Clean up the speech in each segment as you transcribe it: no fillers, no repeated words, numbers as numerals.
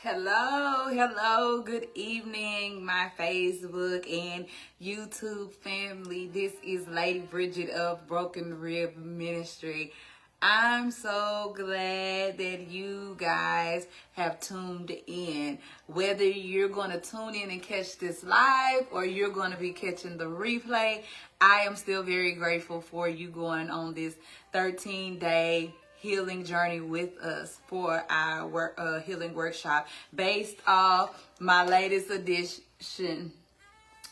Hello, good evening, my Facebook and YouTube family. This is Lady Bridget of Broken Rib Ministry. I'm so glad that you guys have tuned in. Whether you're going to tune in and catch this live or you're going to be catching the replay, I am still very grateful for you going on this 13-day healing journey with us for our healing workshop based off my latest edition,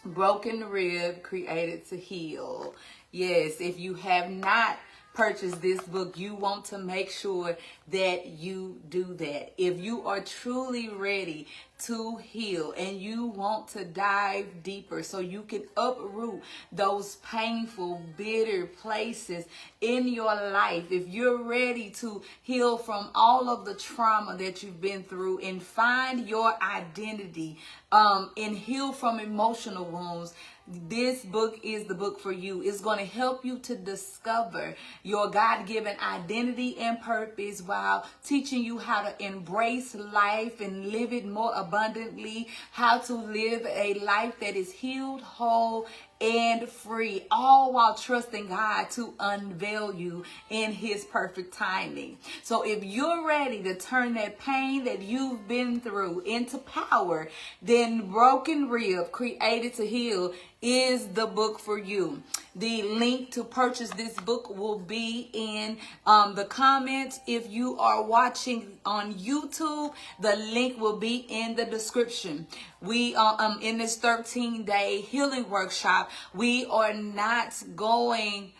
Broken Rib, Created to Heal. Yes, if you have not purchased this book, you want to make sure that you do that. If you are truly ready to heal and you want to dive deeper so you can uproot those painful, bitter places in your life, if you're ready to heal from all of the trauma that you've been through and find your identity and heal from emotional wounds, this book is the book for you. It's going to help you to discover your God-given identity and purpose while teaching you how to embrace life and live it more abundantly, how to live a life that is healed, whole, and free, all while trusting God to unveil you in His perfect timing. So if you're ready to turn that pain that you've been through into power, then Broken Rib, Created to Heal is the book for you. The link to purchase this book will be in the comments. If you are watching on YouTube, the link will be in the description. We are in this 13-day healing workshop. We are not going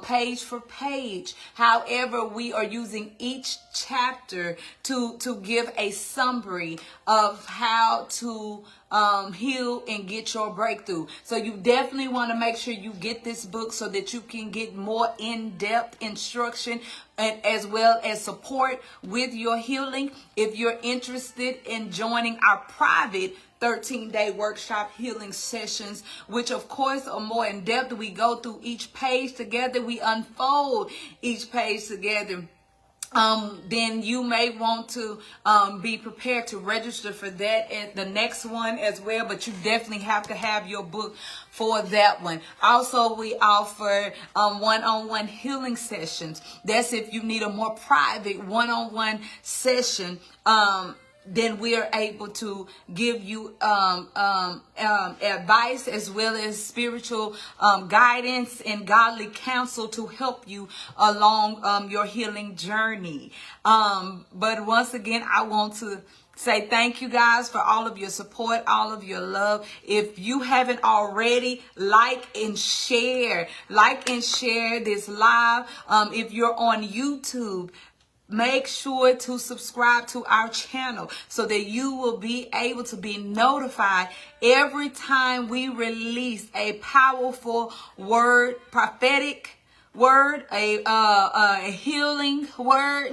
page for page. However, we are using each chapter to give a summary of how to heal and get your breakthrough. So you definitely want to make sure you get this book so that you can get more in-depth instruction and as well as support with your healing. If you're interested in joining our private 13-day workshop healing sessions, which of course are more in depth, we go through each page together, we unfold each page together. Then you may want to be prepared to register for that and the next one as well, but you definitely have to have your book for that one. Also, we offer one-on-one healing sessions. That's if you need a more private one-on-one session. Then we are able to give you advice as well as spiritual guidance and godly counsel to help you along your healing journey. But once again, I want to say thank you guys for all of your support, all of your love. If you haven't already, like and share this live. If you're on YouTube, make sure to subscribe to our channel so that you will be able to be notified every time we release a powerful word, prophetic word, a healing word,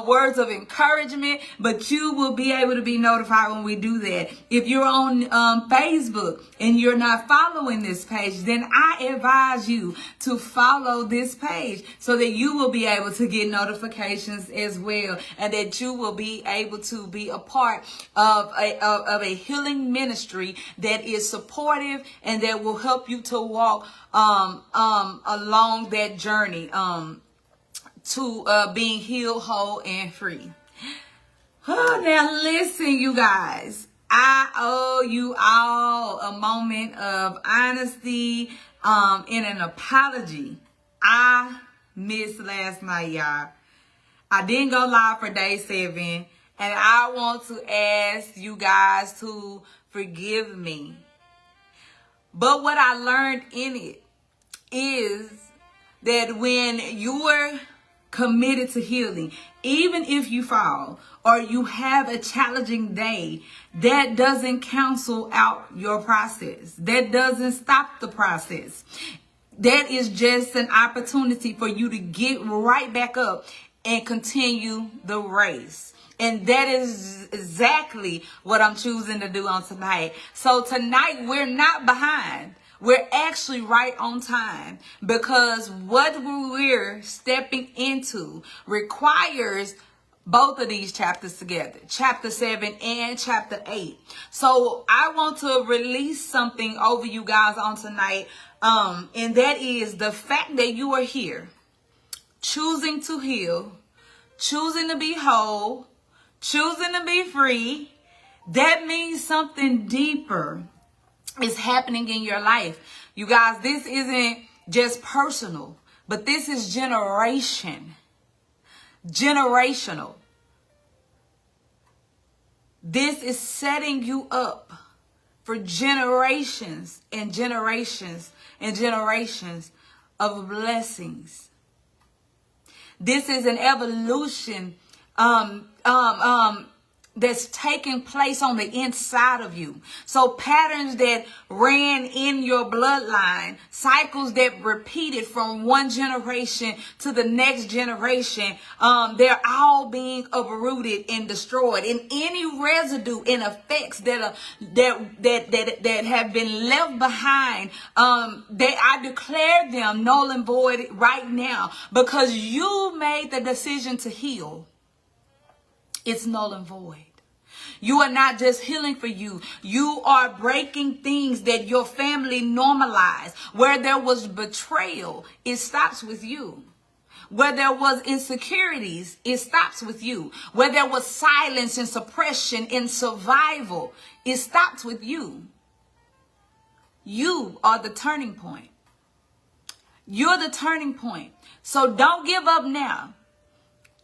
words of encouragement, but you will be able to be notified when we do that. If you're on Facebook and you're not following this page, then I advise you to follow this page so that you will be able to get notifications as well, and that you will be able to be a part of a healing ministry that is supportive and that will help you to walk along that journey to being healed, whole, and free. Oh, now listen, you guys. I owe you all a moment of honesty and an apology. I missed last night, y'all. I didn't go live for day 7, and I want to ask you guys to forgive me. But what I learned in it is that when you're committed to healing, even if you fall or you have a challenging day, that doesn't cancel out your process. That doesn't stop the process. That is just an opportunity for you to get right back up and continue the race. And that is exactly what I'm choosing to do on tonight. So tonight, we're not behind. We're actually right on time, because what we're stepping into requires both of these chapters together, chapter 7 and chapter 8. So I want to release something over you guys on tonight. And that is the fact that you are here, choosing to heal, choosing to be whole, choosing to be free. That means something deeper is happening in your life. You guys, this isn't just personal, but this is generational. This is setting you up for generations and generations and generations of blessings. This is an evolution that's taking place on the inside of you. So patterns that ran in your bloodline, cycles that repeated from one generation to the next generation, they're all being uprooted and destroyed. And any residue and effects that have been left behind, I declare them null and void right now, because you made the decision to heal. It's null and void. You are not just healing for you. You are breaking things that your family normalized. Where there was betrayal, it stops with you. Where there was insecurities, it stops with you. Where there was silence and suppression and survival, it stops with you. You are the turning point. You're the turning point. So don't give up now.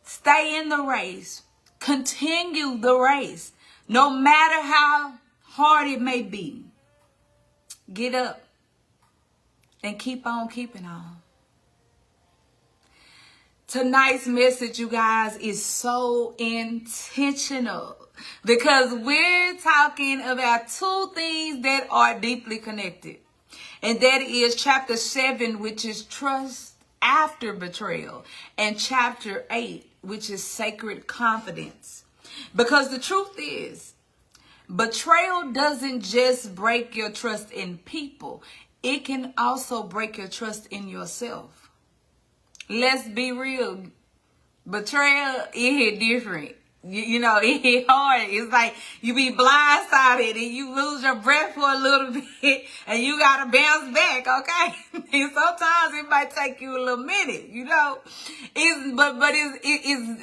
Stay in the race. Continue the race. No matter how hard it may be. Get up and keep on keeping on. Tonight's message, you guys, is so intentional because we're talking about two things that are deeply connected. And that is chapter 7, which is trust after betrayal, and chapter 8, which is sacred confidence. Because the truth is, betrayal doesn't just break your trust in people. It can also break your trust in yourself. Let's be real. Betrayal, it hit different. You know, it hit hard. It's like you be blindsided and you lose your breath for a little bit and you got to bounce back, okay? And sometimes it might take you a little minute, you know?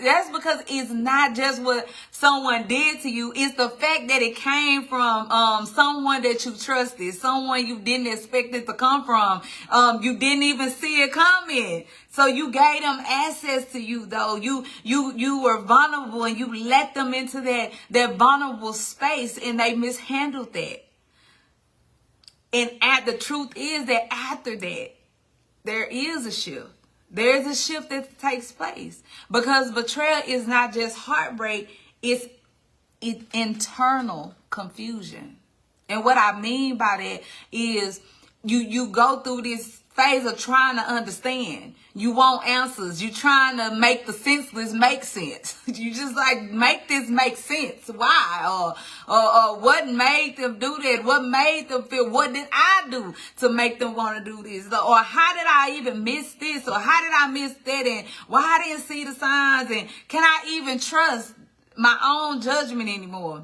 That's because it's not just what someone did to you. It's the fact that it came from someone that you trusted, someone you didn't expect it to come from. You didn't even see it coming. So you gave them access to you, though. You were vulnerable and you let them into that vulnerable space, and they mishandled that. And the truth is that after that, there is a shift. There is a shift that takes place, because betrayal is not just heartbreak, it's internal confusion. And what I mean by that is you go through this phase of trying to understand. You want answers. You're trying to make the senseless make sense. You just like, make this make sense. Why? Or what made them do that? What made them feel? What did I do to make them want to do this? Or how did I even miss this? Or how did I miss that? And why I didn't see the signs? And can I even trust my own judgment anymore?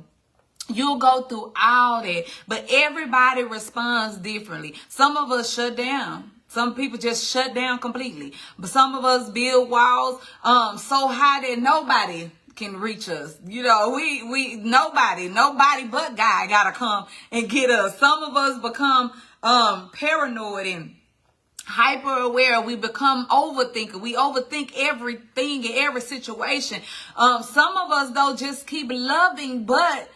You'll go through all that, but everybody responds differently. Some of us shut down. Some people just shut down completely. But some of us build walls so high that nobody can reach us. You know, nobody but God gotta come and get us. Some of us become paranoid and hyper aware. We become overthinker. We overthink everything in every situation. Some of us though just keep loving, but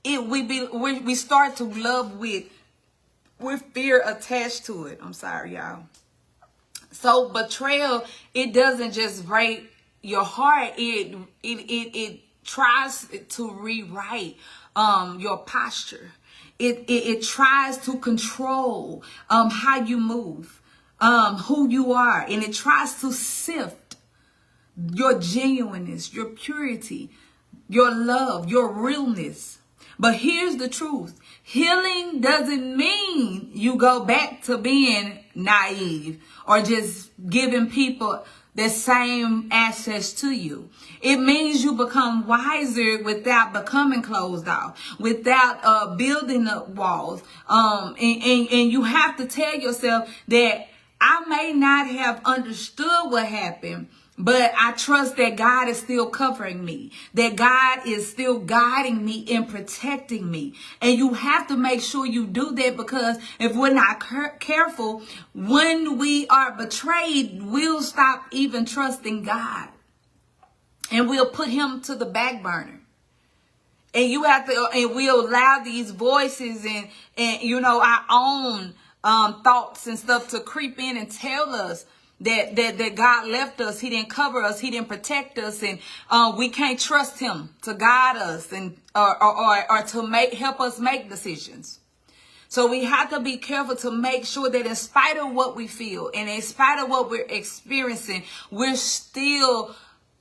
we start to love with fear attached to it. I'm sorry, y'all. So betrayal, it doesn't just break your heart. It tries to rewrite your posture. It tries to control how you move, who you are, and it tries to sift your genuineness, your purity, your love, your realness. But here's the truth. Healing doesn't mean you go back to being naive or just giving people the same access to you. It means you become wiser without becoming closed off, without building up walls. And you have to tell yourself that I may not have understood what happened, but I trust that God is still covering me, that God is still guiding me and protecting me. And you have to make sure you do that, because if we're not careful, when we are betrayed, we'll stop even trusting God and we'll put him to the back burner. And you have to, and we'll allow these voices and you know, our own thoughts and stuff to creep in and tell us that God left us, he didn't cover us, he didn't protect us, and we can't trust him to guide us and or to help us make decisions. So we have to be careful to make sure that in spite of what we feel and in spite of what we're experiencing, we're still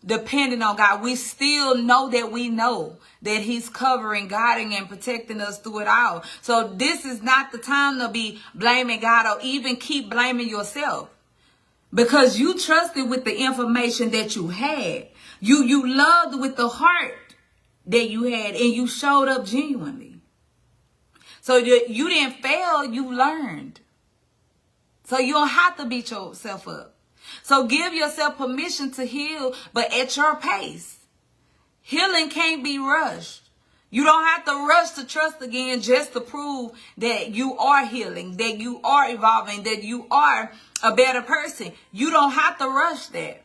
depending on God. We still know that he's covering, guiding, and protecting us through it all. So this is not the time to be blaming God or even keep blaming yourself, because you trusted with the information that you had. You loved with the heart that you had, and you showed up genuinely. So you didn't fail, you learned. So you don't have to beat yourself up. So give yourself permission to heal, but at your pace. Healing can't be rushed. You don't have to rush to trust again just to prove that you are healing, that you are evolving, that you are a better person. You don't have to rush that.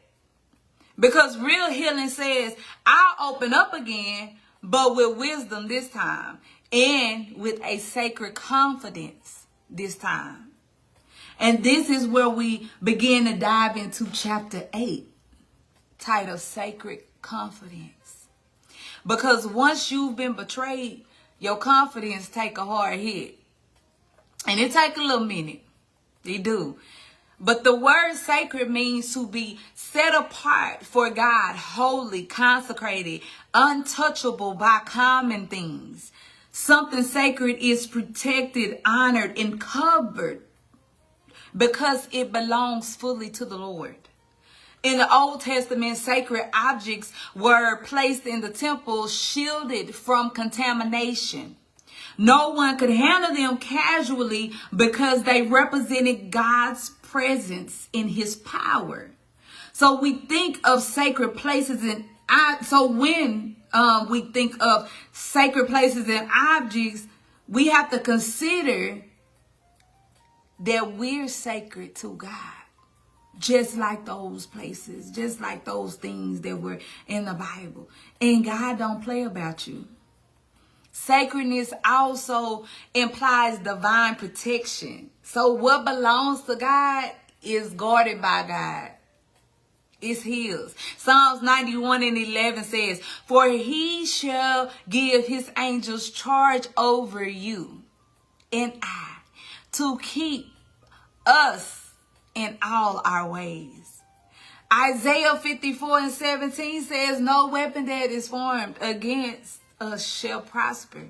Because real healing says, I'll open up again, but with wisdom this time, and with a sacred confidence this time. And this is where we begin to dive into chapter 8, titled Sacred Confidence. Because once you've been betrayed, your confidence take a hard hit. And it take a little minute. They do. But the word sacred means to be set apart for God, holy, consecrated, untouchable by common things. Something sacred is protected, honored, and covered because it belongs fully to the Lord. In the Old Testament, sacred objects were placed in the temple, shielded from contamination. No one could handle them casually because they represented God's presence in his power. So we think of sacred places when we think of sacred places and objects, we have to consider that we're sacred to God. Just like those places, just like those things that were in the Bible. And God don't play about you. Sacredness also implies divine protection. So what belongs to God is guarded by God. It's his. Psalms 91:11 says, for he shall give his angels charge over you and I to keep us in all our ways. Isaiah 54:17 says, no weapon that is formed against us shall prosper.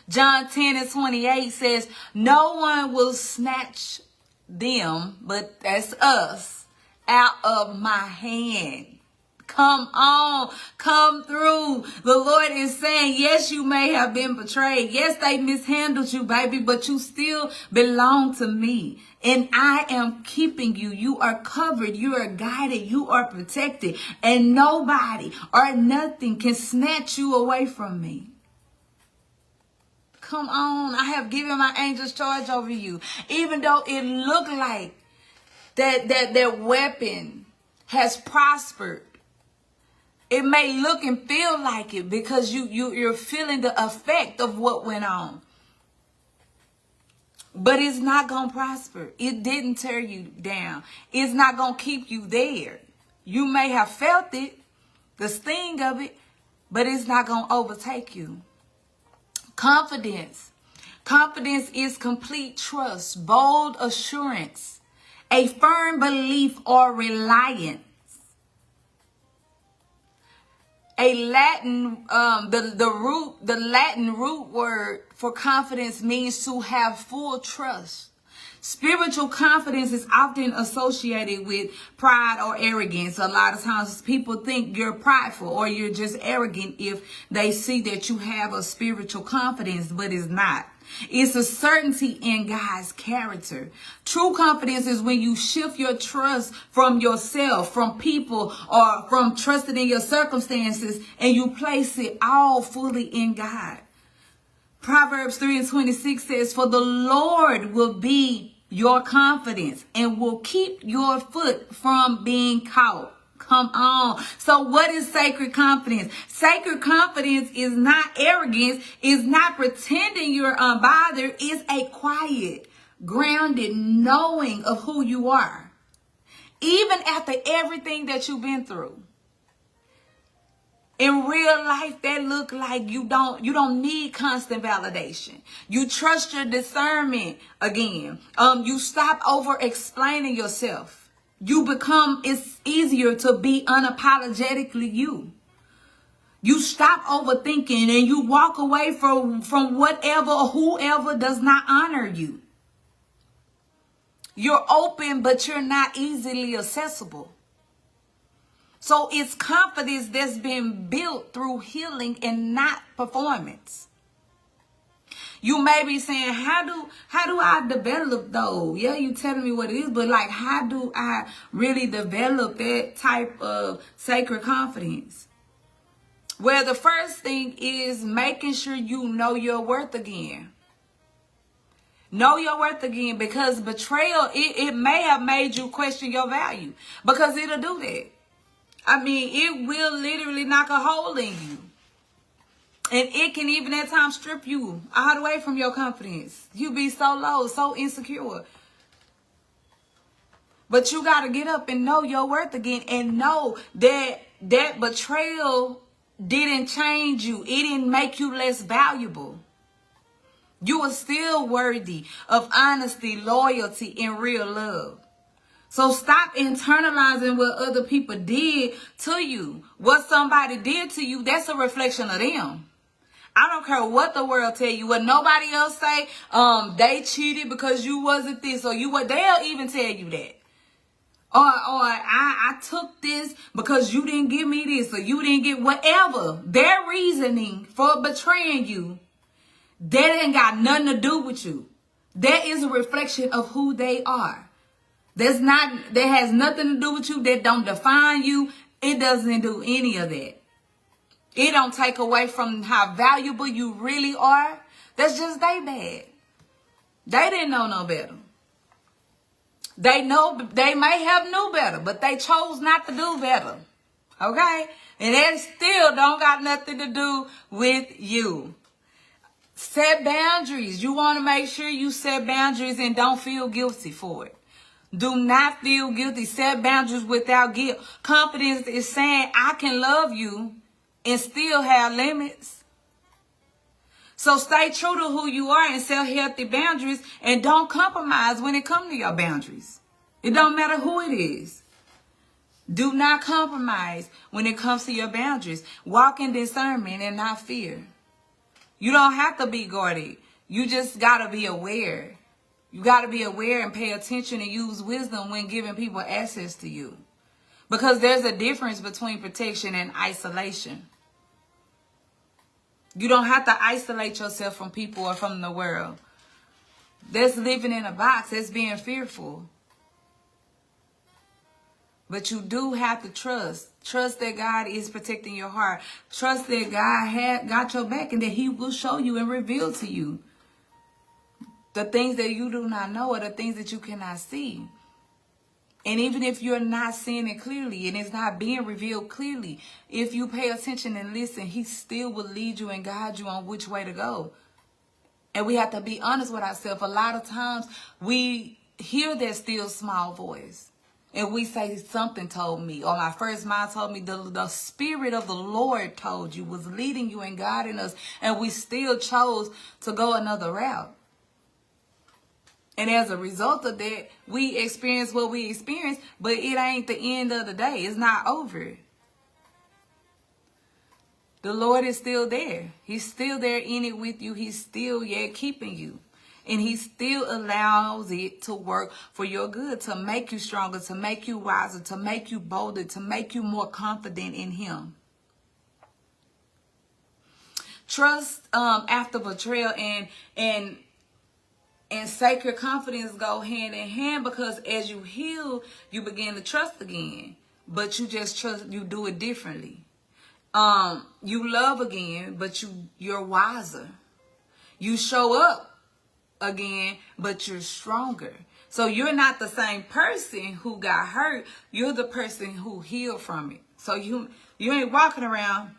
John 10:28 says, no one will snatch them, but that's us, out of my hand. Come on, come through. The Lord is saying, yes, you may have been betrayed. Yes, they mishandled you, baby, but you still belong to me. And I am keeping you. You are covered. You are guided. You are protected. And nobody or nothing can snatch you away from me. Come on. I have given my angels charge over you. Even though it looked like that weapon has prospered. It may look and feel like it because you're feeling the effect of what went on. But it's not going to prosper. It didn't tear you down. It's not going to keep you there. You may have felt it, the sting of it, but it's not going to overtake you. Confidence. Confidence is complete trust, bold assurance, a firm belief or reliance. A Latin, the Latin root word for confidence means to have full trust, Spiritual confidence is often associated with pride or arrogance. A lot of times people think you're prideful or you're just arrogant if they see that you have a spiritual confidence, but it's not. It's a certainty in God's character. True confidence is when you shift your trust from yourself, from people, or from trusting in your circumstances, and you place it all fully in God. Proverbs 3:26 says, "For the Lord will be your confidence and will keep your foot from being caught." Come on. So what is sacred confidence? Sacred confidence is not arrogance. It's not pretending you're unbothered. It's a quiet, grounded knowing of who you are. Even after everything that you've been through. In real life, that look like you don't need constant validation. You trust your discernment again. You stop over explaining yourself. It's easier to be unapologetically you. You stop overthinking and you walk away from whatever or whoever does not honor you. You're open, but you're not easily accessible. So it's confidence that's been built through healing and not performance. You may be saying, how do I develop though? Yeah, you telling me what it is, but like, how do I really develop that type of sacred confidence? Well, the first thing is making sure you know your worth again. Know your worth again, because betrayal, it may have made you question your value, because it'll do that. I mean, it will literally knock a hole in you. And it can even at times strip you all the way from your confidence. You be so low, so insecure. But you got to get up and know your worth again, and know that that betrayal didn't change you. It didn't make you less valuable. You are still worthy of honesty, loyalty, and real love. So stop internalizing what other people did to you. What somebody did to you, that's a reflection of them. I don't care what the world tell you, what nobody else say. They cheated because you wasn't this, or you what. They'll even tell you that. Or I took this because you didn't give me this, or you didn't get whatever. Their reasoning for betraying you, that ain't got nothing to do with you. That is a reflection of who they are. That has nothing to do with you. That don't define you. It doesn't do any of that. It don't take away from how valuable you really are. That's just they bad. They didn't know no better. They may have knew better, but they chose not to do better. Okay? And that still don't got nothing to do with you. Set boundaries. You want to make sure you set boundaries and don't feel guilty for it. Do not feel guilty. Set boundaries without guilt. Confidence is saying, I can love you and still have limits. So stay true to who you are and set healthy boundaries, and don't compromise when it comes to your boundaries. It don't matter who it is. Do not compromise when it comes to your boundaries. Walk in discernment and not fear. You don't have to be guarded. You just got to be aware. You got to be aware and pay attention and use wisdom when giving people access to you. Because there's a difference between protection and isolation. You don't have to isolate yourself from people or from the world. That's living in a box. That's being fearful. But you do have to trust. Trust that God is protecting your heart. Trust that God got your back and that he will show you and reveal to you the things that you do not know, or the things that you cannot see. And even if you're not seeing it clearly and it's not being revealed clearly, if you pay attention and listen, he still will lead you and guide you on which way to go. And we have to be honest with ourselves. A lot of times we hear that still small voice and we say, something told me, or my first mind told me. The Spirit of the Lord told you, was leading you and guiding us, and we still chose to go another route. And as a result of that, we experience what we experience, but it ain't the end of the day. It's not over. The Lord is still there. He's still there in it with you. He's still yet keeping you. And he still allows it to work for your good, to make you stronger, to make you wiser, to make you bolder, to make you more confident in him. Trust after betrayal and sacred confidence go hand in hand, because as you heal, you begin to trust again. But you just trust, you do it differently. You love again, but you're wiser. You show up again, but you're stronger. So you're not the same person who got hurt. You're the person who healed from it. So you ain't walking around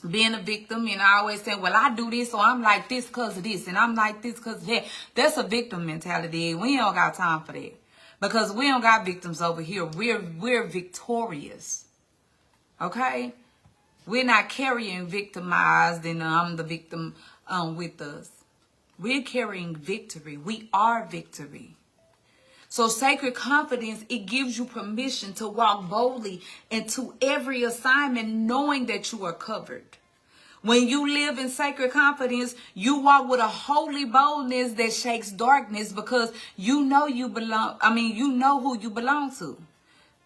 being a victim and always saying, well, I do this, so I'm like this because of this, and I'm like this because of that. That's a victim mentality. We don't got time for that, because we don't got victims over here. We're victorious. Okay? We're not carrying victimized and I'm the victim with us. We're carrying victory. We are victory. So sacred confidence, it gives you permission to walk boldly into every assignment, knowing that you are covered. When you live in sacred confidence, you walk with a holy boldness that shakes darkness, because you know you belong. You know who you belong to.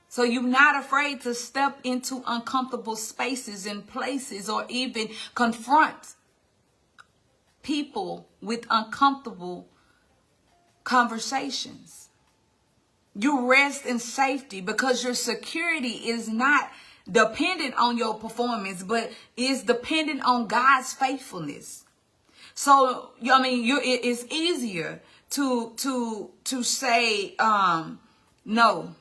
So you're not afraid to step into uncomfortable spaces and places, or even confront people with uncomfortable conversations. You rest in safety because your security is not dependent on your performance, but is dependent on God's faithfulness. So, it's easier to say no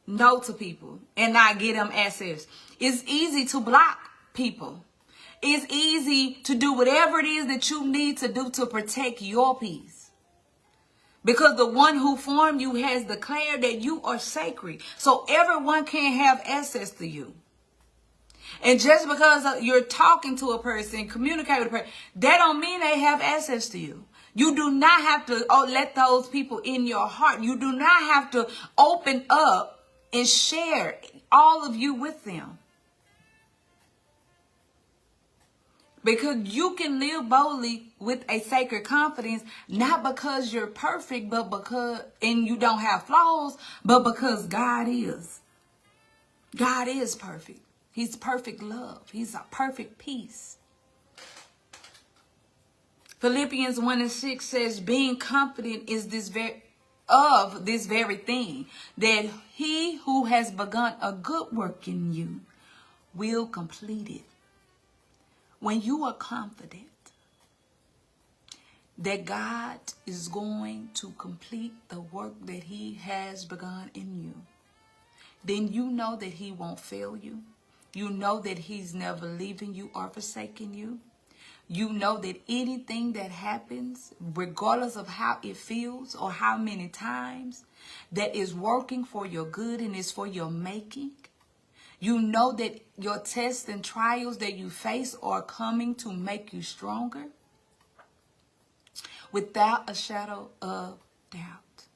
to people and not get them access. It's easy to block people. It's easy to do whatever it is that you need to do to protect your peace. Because the one who formed you has declared that you are sacred. So everyone can have access to you. And just because you're talking to a person, communicate with a person, that don't mean they have access to you. You do not have to let those people in your heart. You do not have to open up and share all of you with them. Because you can live boldly with a sacred confidence, not because you're perfect, but and you don't have flaws, but because God is. God is perfect. He's perfect love. He's a perfect peace. Philippians 1:6 says, being confident is this very thing, that he who has begun a good work in you will complete it. When you are confident that God is going to complete the work that he has begun in you, then you know that he won't fail you. You know that he's never leaving you or forsaking you. You know that anything that happens, regardless of how it feels or how many times, that is working for your good and is for your making. You know that your tests and trials that you face are coming to make you stronger, without a shadow of doubt.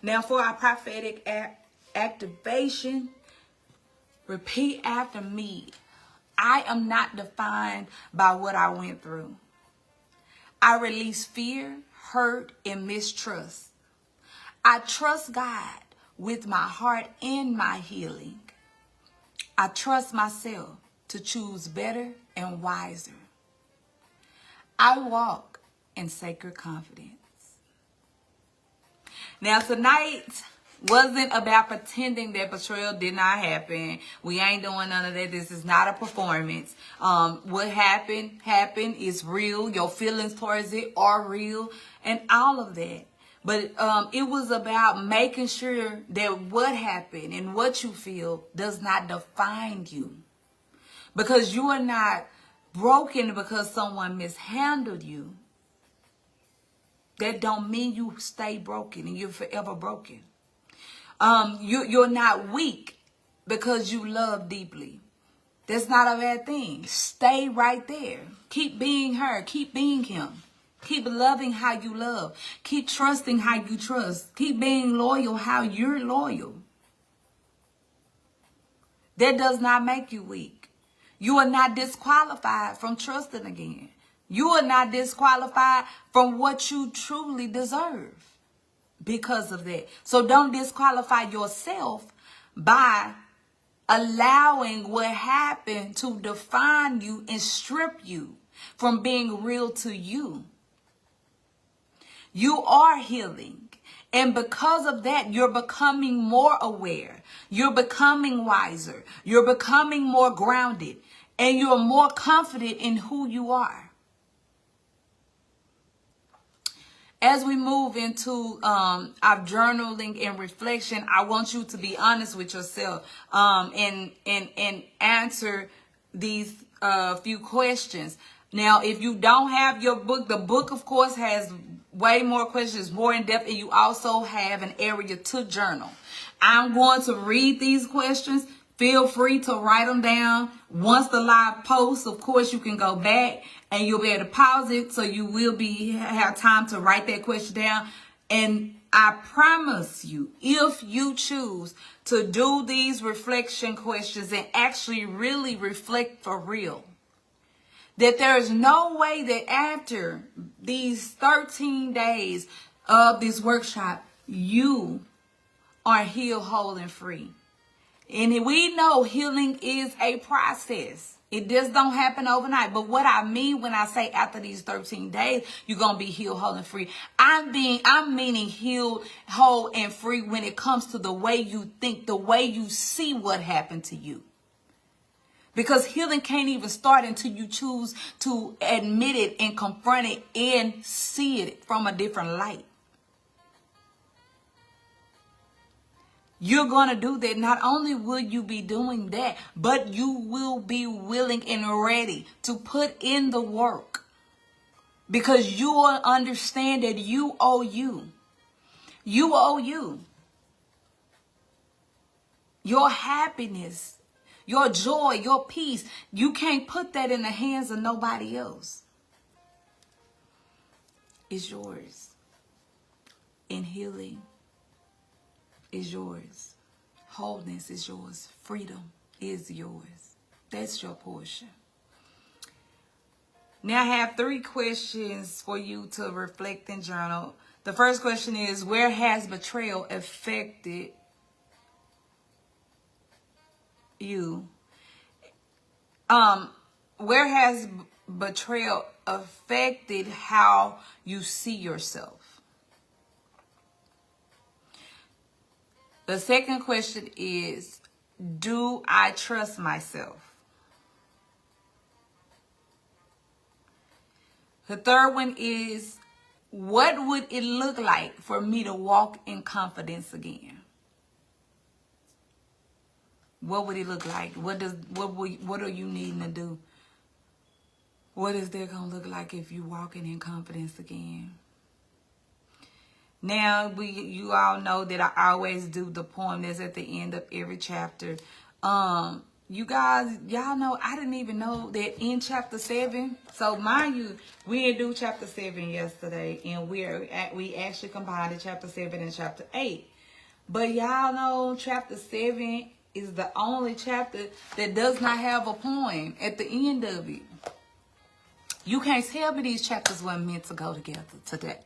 Now for our prophetic activation, repeat after me. I am not defined by what I went through. I release fear, hurt, and mistrust. I trust God with my heart and my healing. I trust myself to choose better and wiser. I walk in sacred confidence. Now tonight wasn't about pretending that betrayal did not happen. We ain't doing none of that. This is not a performance. What happened is real. Your feelings towards it are real and all of that. But it was about making sure that what happened and what you feel does not define you. Because you are not broken because someone mishandled you. That don't mean you stay broken and you're forever broken. You're not weak because you love deeply. That's not a bad thing. Stay right there. Keep being her. Keep being him. Keep loving how you love. Keep trusting how you trust. Keep being loyal how you're loyal. That does not make you weak. You are not disqualified from trusting again. You are not disqualified from what you truly deserve because of that. So don't disqualify yourself by allowing what happened to define you and strip you from being real to you. You are healing. And because of that, you're becoming more aware. You're becoming wiser. You're becoming more grounded. And you're more confident in who you are. As we move into our journaling and reflection, I want you to be honest with yourself and answer these few questions. Now, if you don't have your book, the book, of course, has way more questions, more in depth, and you also have an area to journal. I'm going to read these questions. Feel free to write them down. Once the live posts, of course, you can go back and you'll be able to pause it, so you will have time to write that question down. And I promise you, if you choose to do these reflection questions and actually really reflect for real, that there is no way that after these 13 days of this workshop, you are healed, whole, and free. And we know healing is a process. It just don't happen overnight. But what I mean when I say after these 13 days, you're going to be healed, whole, and free. I'm meaning healed, whole, and free when it comes to the way you think, the way you see what happened to you. Because healing can't even start until you choose to admit it and confront it and see it from a different light. You're going to do that. Not only will you be doing that, but you will be willing and ready to put in the work. Because you will understand that you owe you. You owe you. Your happiness, your joy, your peace. You can't put that in the hands of nobody else. It's yours. And healing is yours. Wholeness is yours. Freedom is yours. That's your portion. Now I have 3 questions for you to reflect and journal. The first question is, where has betrayal affected you? Where has betrayal affected how you see yourself? The second question is, do I trust myself? The third one is, what would it look like for me to walk in confidence again? What would it look like? What are you needing to do? What is that going to look like if you walking in confidence again? Now, you all know that I always do the poem that's at the end of every chapter. You guys, y'all know I didn't even know that in chapter 7. So mind you, we didn't do chapter 7 yesterday, and we actually combined the chapter 7 and chapter 8. But y'all know chapter 7 is the only chapter that does not have a poem at the end of it. You can't tell me these chapters weren't meant to go together today.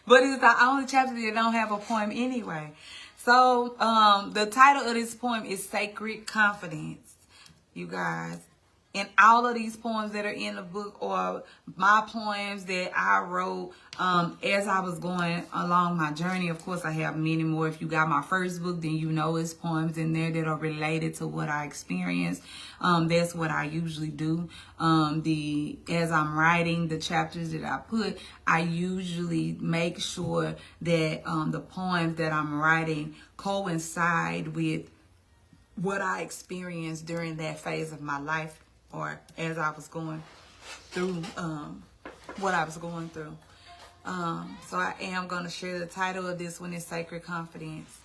But it's the only chapter that don't have a poem anyway. So the title of this poem is Sacred Confidence, you guys. And all of these poems that are in the book are my poems that I wrote as I was going along my journey. Of course, I have many more. If you got my first book, then you know it's poems in there that are related to what I experienced. That's what I usually do. As I'm writing the chapters that I put, I usually make sure that the poems that I'm writing coincide with what I experienced during that phase of my life, or as I was going through what I was going through. So I am going to share the title of this one is Sacred Confidence.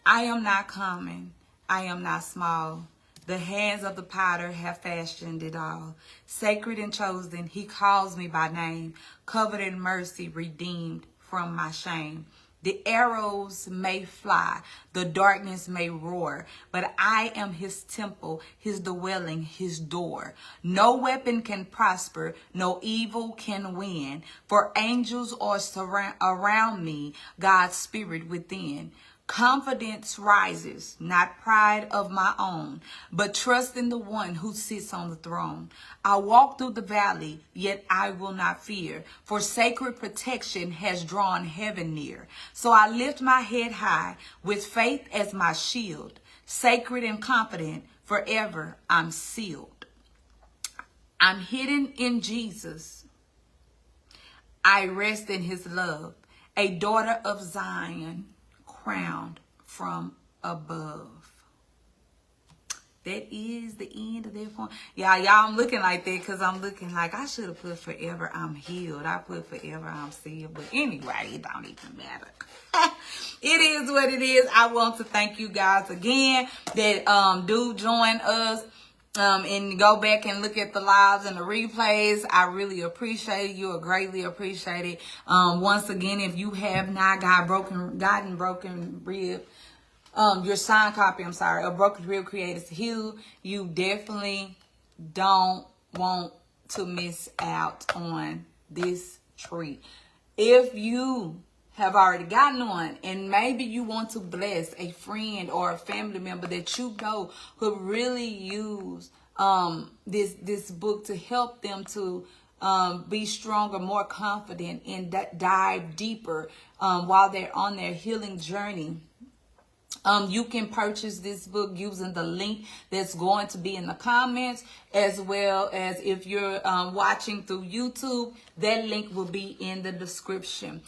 I am not common. I am not small. The hands of the potter have fashioned it all. Sacred and chosen, he calls me by name. Covered in mercy, redeemed from my shame. The arrows may fly, the darkness may roar, but I am his temple, his dwelling, his door. No weapon can prosper, no evil can win, for angels are around me, God's spirit within. Confidence rises, not pride of my own, but trust in the one who sits on the throne. I walk through the valley, yet I will not fear, for sacred protection has drawn heaven near. So I lift my head high with faith as my shield, sacred and confident, forever I'm sealed. I'm hidden in Jesus. I rest in his love, a daughter of Zion, crowned from above. That is the end of that point. Y'all, I'm looking like that because I'm looking like I should have put forever I'm healed. I put forever I'm sealed. But anyway, it don't even matter. It is what it is. I want to thank you guys again that do join us. And go back and look at the lives and the replays. I really appreciate it. You are greatly appreciated. Once again, if you have not gotten broken rib, your signed copy, of Broken Rib Creators Heal, you definitely don't want to miss out on this treat. If you have already gotten one and maybe you want to bless a friend or a family member that you know could really use this book to help them to be stronger, more confident, and dive deeper while they're on their healing journey, you can purchase this book using the link that's going to be in the comments, as well as if you're watching through YouTube, that link will be in the description.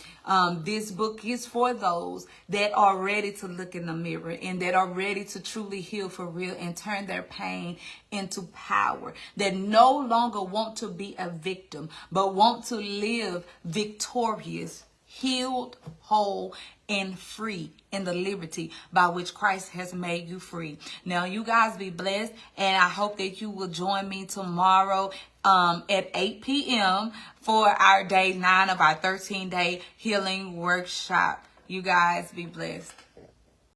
This book is for those that are ready to look in the mirror and that are ready to truly heal for real and turn their pain into power, that no longer want to be a victim, but want to live victorious, healed, whole, and free in the liberty by which Christ has made you free. Now, you guys be blessed, and I hope that you will join me tomorrow at 8 p.m. for our day 9 of our 13-day healing workshop. You guys be blessed.